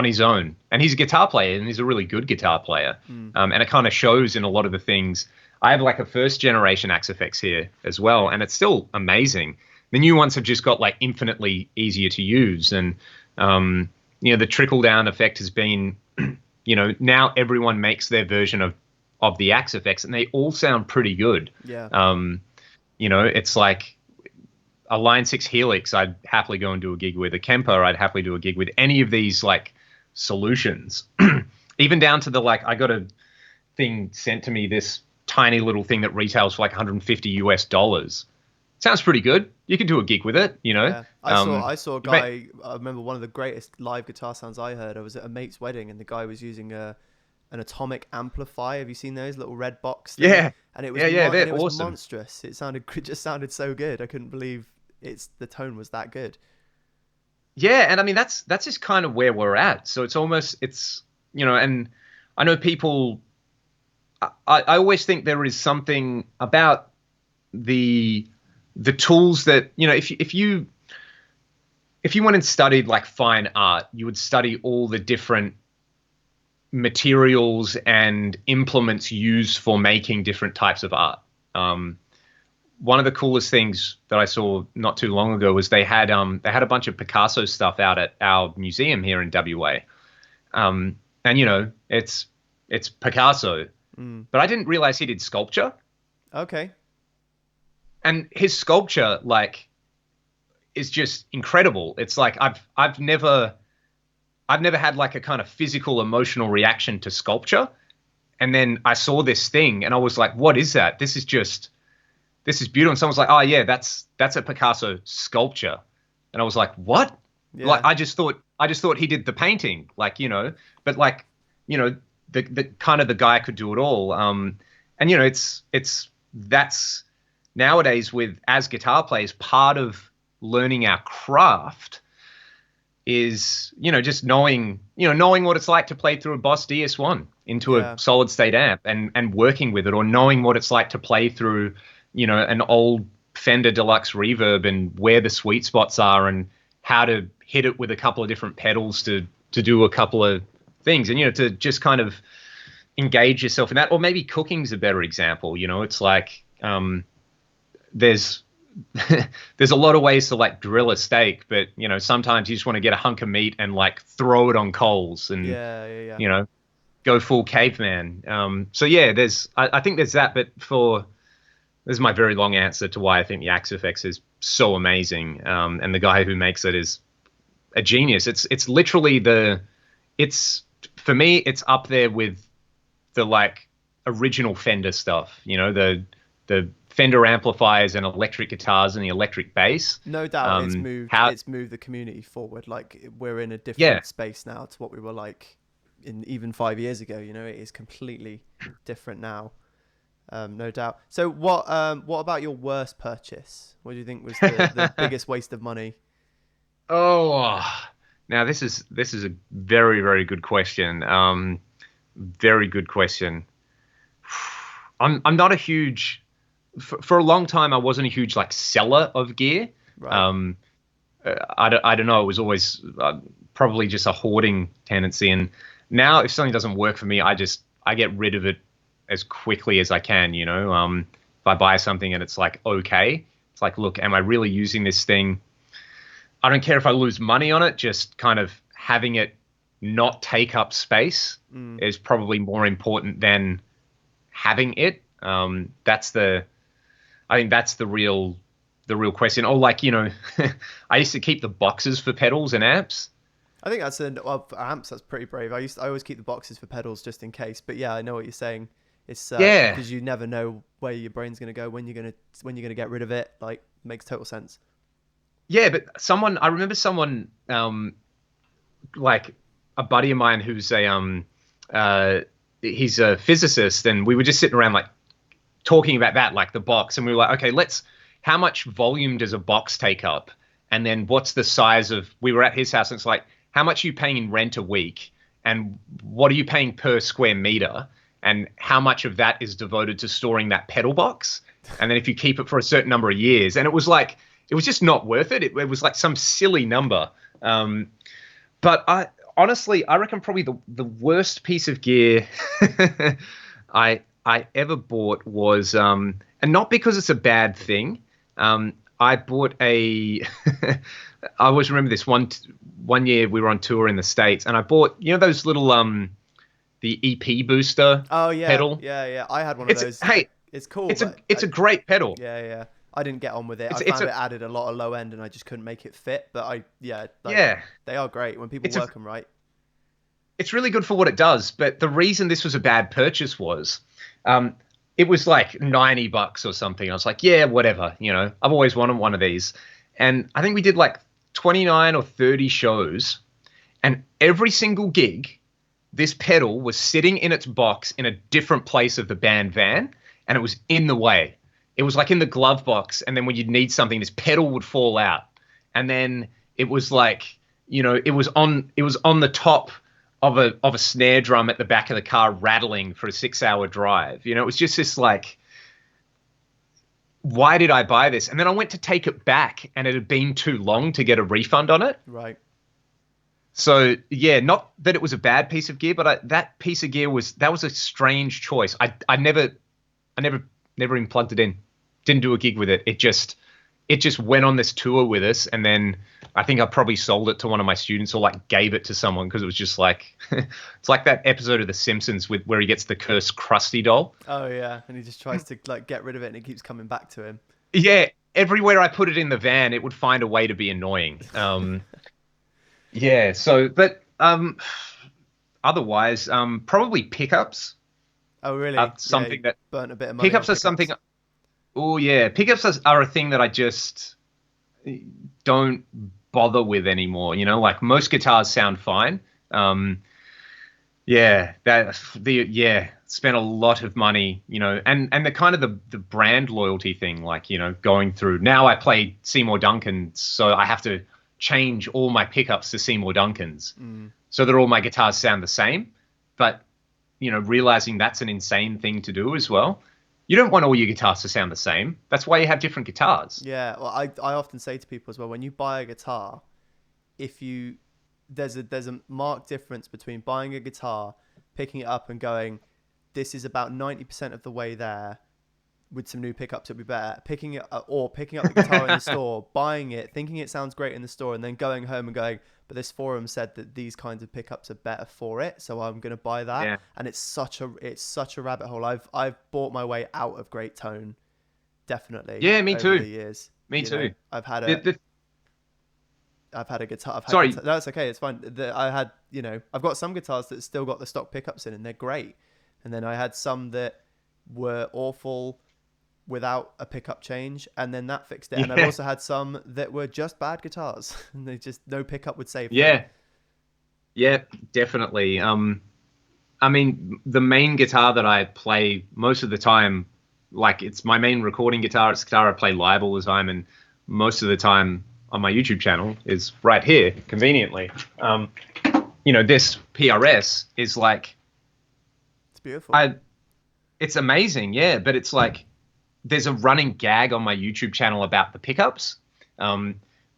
his own, and he's a guitar player and he's a really good guitar player, and it kind of shows in a lot of the things. I have like a first generation Axe effects here as well, and it's still amazing. The new ones have just got like infinitely easier to use, and the trickle down effect has been, now everyone makes their version of the Axe effects, and they all sound pretty good. Yeah. It's like a Line 6 Helix I'd happily go and do a gig with. A Kemper I'd happily do a gig with. Any of these like solutions, even down to the I got a thing sent to me, this tiny little thing that retails for like $150. Sounds pretty good. You could do a gig with it, Yeah. I saw a guy. I remember one of the greatest live guitar sounds I heard. I was at a mate's wedding, and the guy was using an atomic amplifier. Have you seen those little red box thing? Yeah. And it was they're was awesome. Monstrous. It just sounded so good. I couldn't believe the tone was that good. Yeah, and I mean that's just kind of where we're at. So and I know people. I always think there is something about the tools that if you went and studied like fine art, you would study all the different materials and implements used for making different types of art. One of the coolest things that I saw not too long ago was they had a bunch of Picasso stuff out at our museum here in WA, and it's Picasso, but I didn't realize he did sculpture. Okay. And his sculpture, is just incredible. It's like I've never had like a kind of physical, emotional reaction to sculpture. And then I saw this thing, and I was like, "What is that? This is beautiful." And someone's like, "Oh yeah, that's a Picasso sculpture." And I was like, "What?" Yeah. Like I just thought he did the painting, but the kind of the guy could do it all. And that's nowadays as guitar players, part of learning our craft is, just knowing what it's like to play through a Boss DS1 into a solid state amp and working with it, or knowing what it's like to play through, an old Fender Deluxe Reverb and where the sweet spots are and how to hit it with a couple of different pedals to do a couple of things, and to just kind of engage yourself in that. Or maybe cooking's a better example. It's like there's there's a lot of ways to like drill a steak, but sometimes you just want to get a hunk of meat and like throw it on coals and go full caveman. So yeah, I think there's that, but this is my very long answer to why I think the Axe FX is so amazing. And the guy who makes it is a genius. It's literally for me, it's up there with the like original Fender stuff, the Fender amplifiers and electric guitars and the electric bass. No doubt it's moved the community forward. Like we're in a different space now to what we were like in even 5 years ago. It is completely different now. No doubt. So what about your worst purchase? What do you think was the biggest waste of money? Oh, now this is a very, very good question. Very good question. I'm not a huge, for a long time, I wasn't a huge like seller of gear. Right. I don't know. It was always probably just a hoarding tendency. And now if something doesn't work for me, I get rid of it as quickly as I can. If I buy something and it's like, okay, it's like, look, am I really using this thing? I don't care if I lose money on it, just kind of having it not take up space is probably more important than having it. I think that's the real question. Or like, I used to keep the boxes for pedals and amps. I think for amps, that's pretty brave. I always keep the boxes for pedals just in case. But yeah, I know what you're saying. It's because you never know where your brain's going to go, when you're going to get rid of it. Like, makes total sense. Yeah, but I remember someone, like a buddy of mine who's he's a physicist, and we were just sitting around like talking about that, like the box, and we were like, okay, how much volume does a box take up? And then what's the size of, we were at his house, and it's like, how much are you paying in rent a week? And what are you paying per square meter? And how much of that is devoted to storing that pedal box? And then if you keep it for a certain number of years, and it was just not worth it. It was like some silly number. But I reckon probably the worst piece of gear I ever bought was, and not because it's a bad thing. I bought I always remember this one year we were on tour in the States, and I bought, those little, the EP booster pedal. Yeah. I had one of those. Hey, it's cool. It's a great pedal. Yeah. I didn't get on with it. I found it added a lot of low end, and I just couldn't make it fit. But they are great when people work them right. It's really good for what it does. But the reason this was a bad purchase was, it was like $90 or something. I was like, yeah, whatever. I've always wanted one of these, and I think we did like 29 or 30 shows, and every single gig, this pedal was sitting in its box in a different place of the band van, and it was in the way. It was like in the glove box, and then when you'd need something, this pedal would fall out. And then it was like, it was on the top of a snare drum at the back of the car rattling for a 6-hour drive. It was just this like, why did I buy this? And then I went to take it back, and it had been too long to get a refund on it. Right. So yeah, not that it was a bad piece of gear, but that piece of gear was a strange choice. I never even plugged it in. Didn't do a gig with it. It just went on this tour with us, and then I think I probably sold it to one of my students or like gave it to someone, because it was just like it's like that episode of The Simpsons where he gets the cursed Krusty doll. Oh yeah, and he just tries to like get rid of it, and it keeps coming back to him. Yeah, everywhere I put it in the van, it would find a way to be annoying. Yeah. So, but otherwise, probably pickups. Oh really? Something that burnt a bit of money. Pickups are something. Oh yeah, pickups are a thing that I just don't bother with anymore. Like most guitars sound fine. Spent a lot of money, and the kind of the brand loyalty thing, like, going through. Now I play Seymour Duncan, so I have to change all my pickups to Seymour Duncans, so that all my guitars sound the same. But, realizing that's an insane thing to do as well. You don't want all your guitars to sound the same. That's why you have different guitars. Yeah, well, I often say to people as well, when you buy a guitar, if you there's a marked difference between buying a guitar, picking it up and going, this is about 90% of the way there. With some new pickups, it'll be better. Picking up the guitar in the store, buying it, thinking it sounds great in the store, and then going home and going, but this forum said that these kinds of pickups are better for it, so I'm going to buy that. Yeah. And it's such a rabbit hole. I've bought my way out of great tone, definitely. Yeah, me over too. The years, Me too. I've had a guitar. Sorry. No, it's okay. It's fine. I've got some guitars that still got the stock pickups in, and they're great. And then I had some that were awful without a pickup change, and then that fixed it. And I've also had some that were just bad guitars, and they just no pickup would save them. Yeah, definitely. I mean, the main guitar that I play most of the time, like it's my main recording guitar. It's the guitar I play live all the time, and most of the time on my YouTube channel is right here, conveniently. This PRS is like, it's beautiful. It's amazing, yeah, but it's like, there's a running gag on my YouTube channel about the pickups,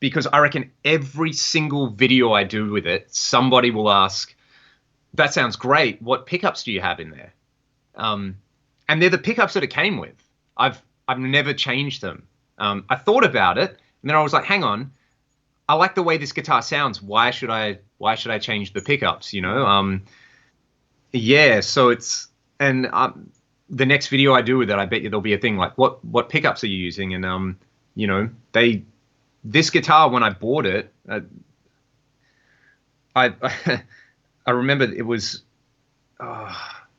because I reckon every single video I do with it, somebody will ask, that sounds great, what pickups do you have in there? And they're the pickups that it came with. I've never changed them. I thought about it, and then I was like, hang on, I like the way this guitar sounds. Why should I change the pickups? Yeah, so it's, and the next video I do with it, I bet you there'll be a thing like, what pickups are you using? And this guitar, when I bought it, I remember it was,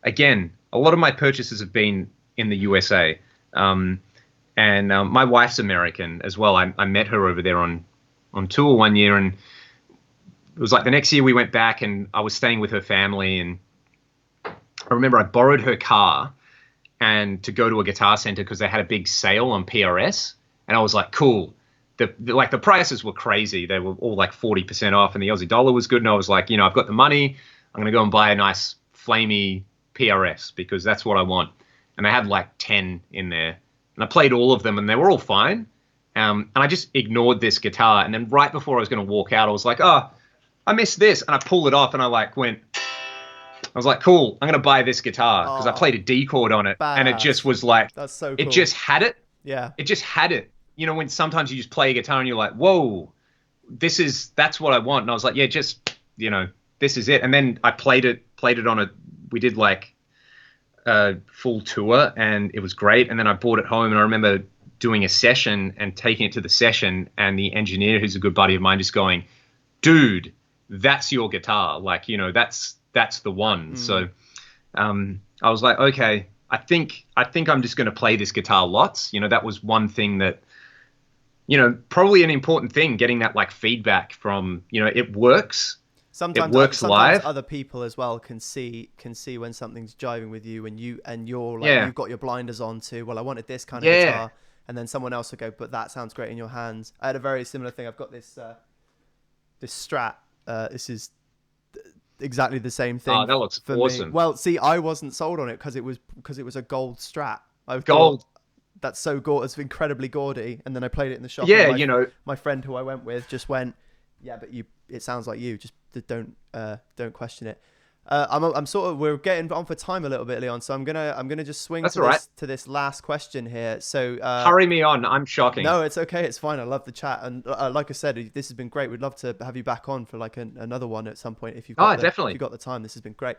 again, a lot of my purchases have been in the USA, and my wife's American as well. I met her over there on tour one year, and it was like the next year we went back, and I was staying with her family, and I remember I borrowed her car and to go to a guitar center because they had a big sale on PRS, and I was like, cool. The prices were crazy. They were all like 40% off, and the Aussie dollar was good. And I was like, I've got the money. I'm gonna go and buy a nice flamey PRS because that's what I want. And they had like 10 in there, and I played all of them, and they were all fine. And I just ignored this guitar. And then right before I was gonna walk out, I was like, oh, I missed this, and I pulled it off, and I was like, cool, I'm going to buy this guitar because I played a D chord on it. Badass. And it just was like, that's so cool. It just had it. Yeah. It just had it. When sometimes you just play a guitar and you're like, whoa, that's what I want. And I was like, yeah, just, this is it. And then I played it on we did like a full tour, and it was great. And then I brought it home, and I remember doing a session and taking it to the session, and the engineer, who's a good buddy of mine, just going, dude, that's your guitar. Like, that's the one. So I was like, okay, I think I'm just going to play this guitar lots. That was one thing that, probably an important thing, getting that like feedback from, it works. Sometimes it works live. Other people as well can see when something's jiving with you, and you're like, you've got your blinders on to, well, I wanted this kind of guitar, and then someone else will go, but that sounds great in your hands. I had a very similar thing. I've got this Strat. This is exactly the same thing. Oh, that looks awesome. Me. Well, see, I wasn't sold on it because it was a gold Strat. Gold. That's so it's incredibly gaudy. And then I played it in the shop. Yeah, my friend who I went with just went, yeah, but it sounds like you. Just don't question it. We're getting on for time a little bit, Leon. So I'm gonna just swing to this last question here. So hurry me on. I'm shocking. No, it's okay. It's fine. I love the chat, and like I said, this has been great. We'd love to have you back on for like another one at some point if you've got definitely. If you've got the time. This has been great.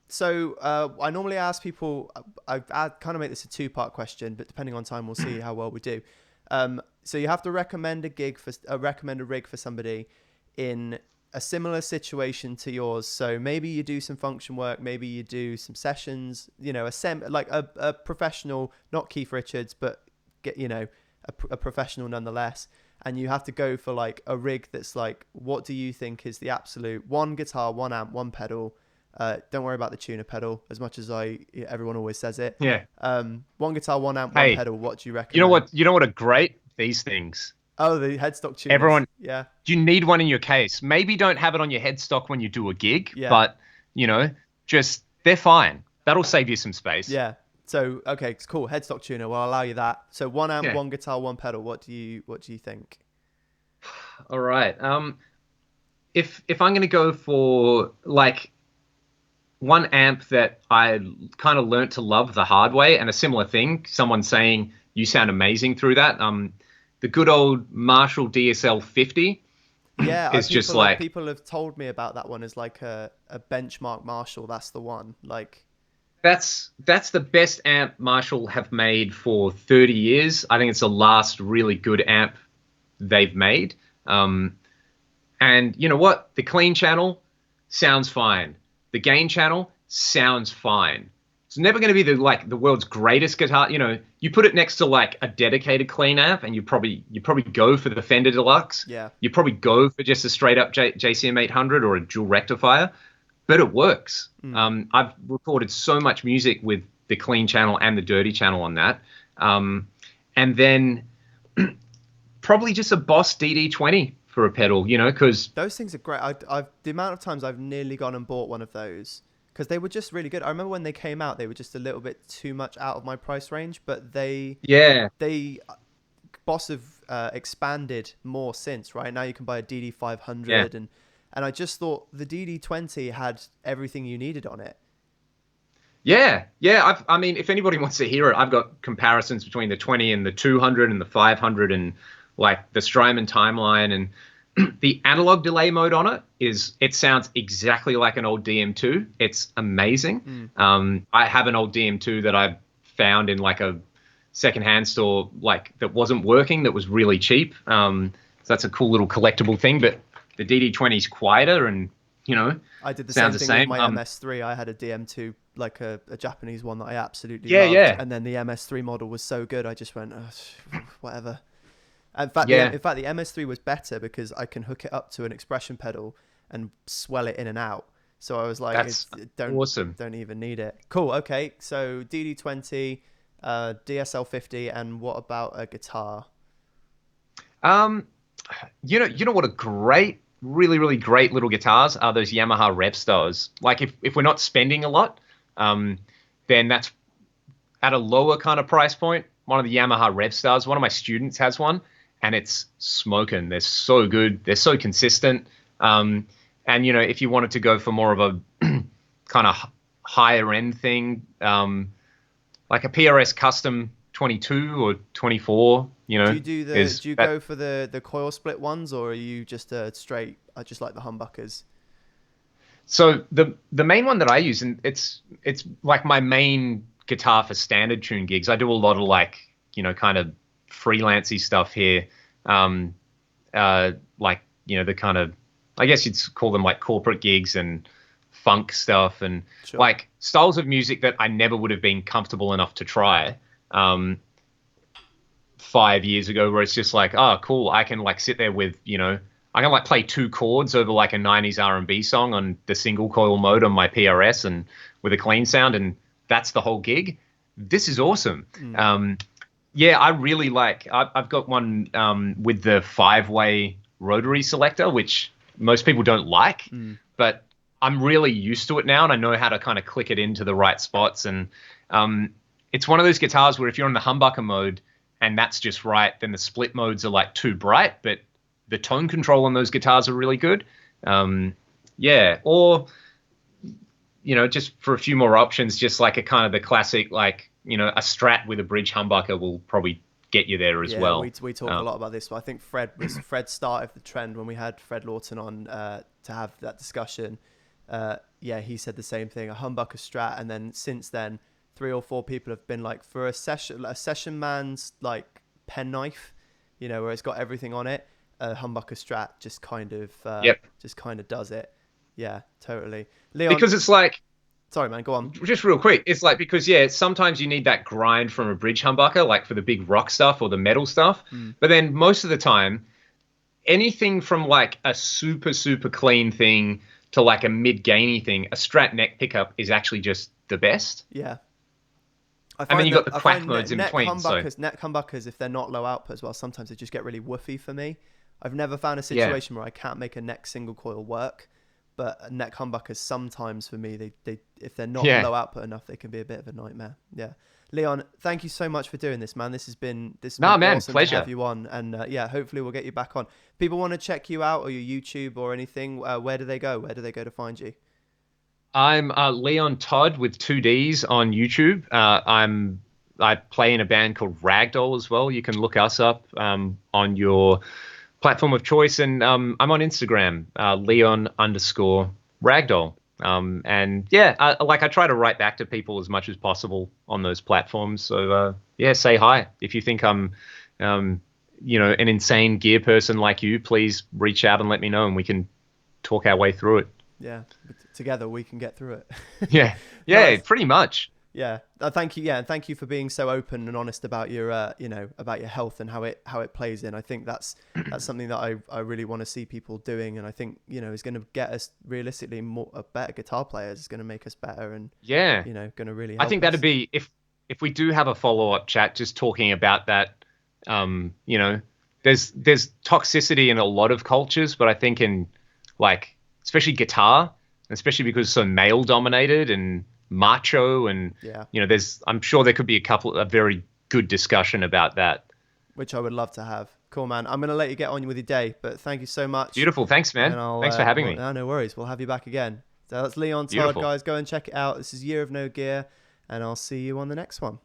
So I normally ask people. I kind of make this a 2-part question, but depending on time, we'll see how well we do. So you have to recommend a rig for somebody in a similar situation to yours. So maybe you do some function work, maybe you do some sessions, a professional, not Keith Richards, but a professional nonetheless. And you have to go for like a rig that's like, what do you think is the absolute one guitar, one amp, one pedal? Don't worry about the tuner pedal as much as everyone always says it. Yeah. One guitar, one amp, one pedal. What do you recommend? You know what are great? These things. Oh, the headstock tuners. Everyone, yeah. You need one in your case. Maybe don't have it on your headstock when you do a gig, but just they're fine. That'll save you some space. Yeah. So okay, it's cool. Headstock tuner. Well, I'll allow you that. So one amp, Yeah. one guitar, one pedal. What do you think? All right. If I'm gonna go for like one amp that I kind of learnt to love the hard way, and a similar thing, someone saying you sound amazing through that. The good old Marshall DSL 50 Yeah, is just like people have told me about that one as like a benchmark Marshall. That's the one. Like, that's the best amp Marshall have made for 30 years. I think it's the last really good amp they've made. And you know what? The clean channel sounds fine. The gain channel sounds fine. It's never going to be the world's greatest guitar. You know, you put it next to like a dedicated clean amp, and you probably go for the Fender Deluxe. yeah. You probably go for just a straight up JCM 800 or a dual rectifier, but it works. I've recorded so much music with the clean channel and the dirty channel on that, and then probably just a Boss DD20 for a pedal, you know, because Those things are great. I've the amount of times I've nearly gone and bought one of those because they were just really good. I remember when they came out, they were just a little bit too much out of my price range, but yeah, they Boss have expanded more since, right? Now you can buy a yeah. DD500 and I just thought the DD20 had everything you needed on it. Yeah, yeah. I mean, if anybody wants to hear it, I've got comparisons between the 20 and the 200 and the 500 and like the Strymon timeline, and the analog delay mode on it sounds exactly like an old DM2. It's amazing. I have an old DM2 that I found in like a secondhand store, like that wasn't working, that was really cheap. So that's a cool little collectible thing. But the DD20 is quieter and, you know, I did the sounds same the thing with same. my MS3. I had a DM2, like a Japanese one that I absolutely Yeah, loved, yeah, and then the MS3 model was so good, I just went, whatever. In fact, yeah. the MS3 was better because I can hook it up to an expression pedal and swell it in and out. So I was like, That's don't awesome. even need it. Cool. Okay. So DD20, DSL50, and what about a guitar? Um, you know what a great, really, really great little guitars are those Yamaha Rev Stars. Like if we're not spending a lot, um, then that's at a lower kind of price point. One of the Yamaha Rev Stars. One of my students has one, and it's smoking. They're so good. They're so consistent. And you know, if you wanted to go for more of a kind of higher end thing, like a PRS Custom 22 or 24, you Do know, you do the? is Do you that. go for the coil split ones, or are you just a straight? I just like the humbuckers. So the main one that I use, and it's like my main guitar for standard tune gigs. I do a lot of like, you know, kind of freelancy stuff here. Um, like, you know, the kind of, I guess you'd call them like corporate gigs and funk stuff and Sure. like styles of music that I never would have been comfortable enough to try. 5 years ago, where it's just like, oh, cool, I can like sit there with, you know, I can like play two chords over like a 90s R&B song on the single coil mode on my PRS and with a clean sound, and that's the whole gig. This is awesome. Mm. Yeah, I really like. I've got one with the 5-way rotary selector, which most people don't like, Mm. but I'm really used to it now, and I know how to kind of click it into the right spots. And it's one of those guitars where if you're in the humbucker mode and that's just right, then the split modes are like too bright, but the tone control on those guitars are really good. Yeah, or you know, just for a few more options, just like a kind of the classic, like, you know, a Strat with a bridge humbucker will probably get you there as Yeah, well. we talk a lot about this, but I think Fred started the trend when we had Fred Lawton on to have that discussion. Yeah, he said the same thing, a humbucker Strat, and then since then, 3 or 4 people have been like, for a session man's like penknife, you know, where it's got everything on it. A humbucker Strat Yep. just kind of does it. Yeah, totally. Leon, Because it's like, sorry man, go on. just real quick, it's like, because yeah, sometimes you need that grind from a bridge humbucker, like for the big rock stuff or the metal stuff. Mm. But then most of the time, anything from like a super, super clean thing to like a mid gainy thing, a Strat neck pickup is actually just the best. Yeah. And then you got the I quack find modes in between. So neck humbuckers, if they're not low output as well, sometimes they just get really woofy for me. I've never found a yeah, situation where I can't make a neck single coil work, but neck humbuckers sometimes for me, they if they're not yeah, low output enough, they can be a bit of a nightmare. Yeah. Leon, thank you so much for doing this, man. This has been Nah, man, awesome to have pleasure. you on, and yeah, hopefully we'll get you back on. People want to check you out or your YouTube or anything. Where do they go? Where do they go to find you? I'm Leon Todd with two D's on YouTube. I play in a band called Ragdoll as well. You can look us up on your platform of choice, and I'm on Instagram, Leon underscore Ragdoll. And yeah, I try to write back to people as much as possible on those platforms. So yeah, say hi if you think I'm, an insane gear person like you. Please reach out and let me know, and we can talk our way through it. Yeah, together we can get through it. Yeah, yeah, Nice. pretty much. Yeah, thank you. Yeah, and thank you for being so open and honest about your, about your health and how it plays in. I think that's something that I really want to see people doing, and I think is going to get us realistically more better guitar players. It's going to make us better, and Yeah, going to really I help think that'd us. be if we do have a follow-up chat, just talking about that. Um, you know, there's toxicity in a lot of cultures, but I think in like especially guitar, especially because it's so male dominated and macho, and Yeah, there's I'm sure there could be a very good discussion about that. which I would love to have. Cool, man. I'm going to let you get on with your day, but thank you so much, Beautiful, thanks, and man. Thanks for having me. no worries. We'll have you back again. So that's Leon Todd, Beautiful. guys. Go and check it out. This is Year of No Gear, and I'll see you on the next one.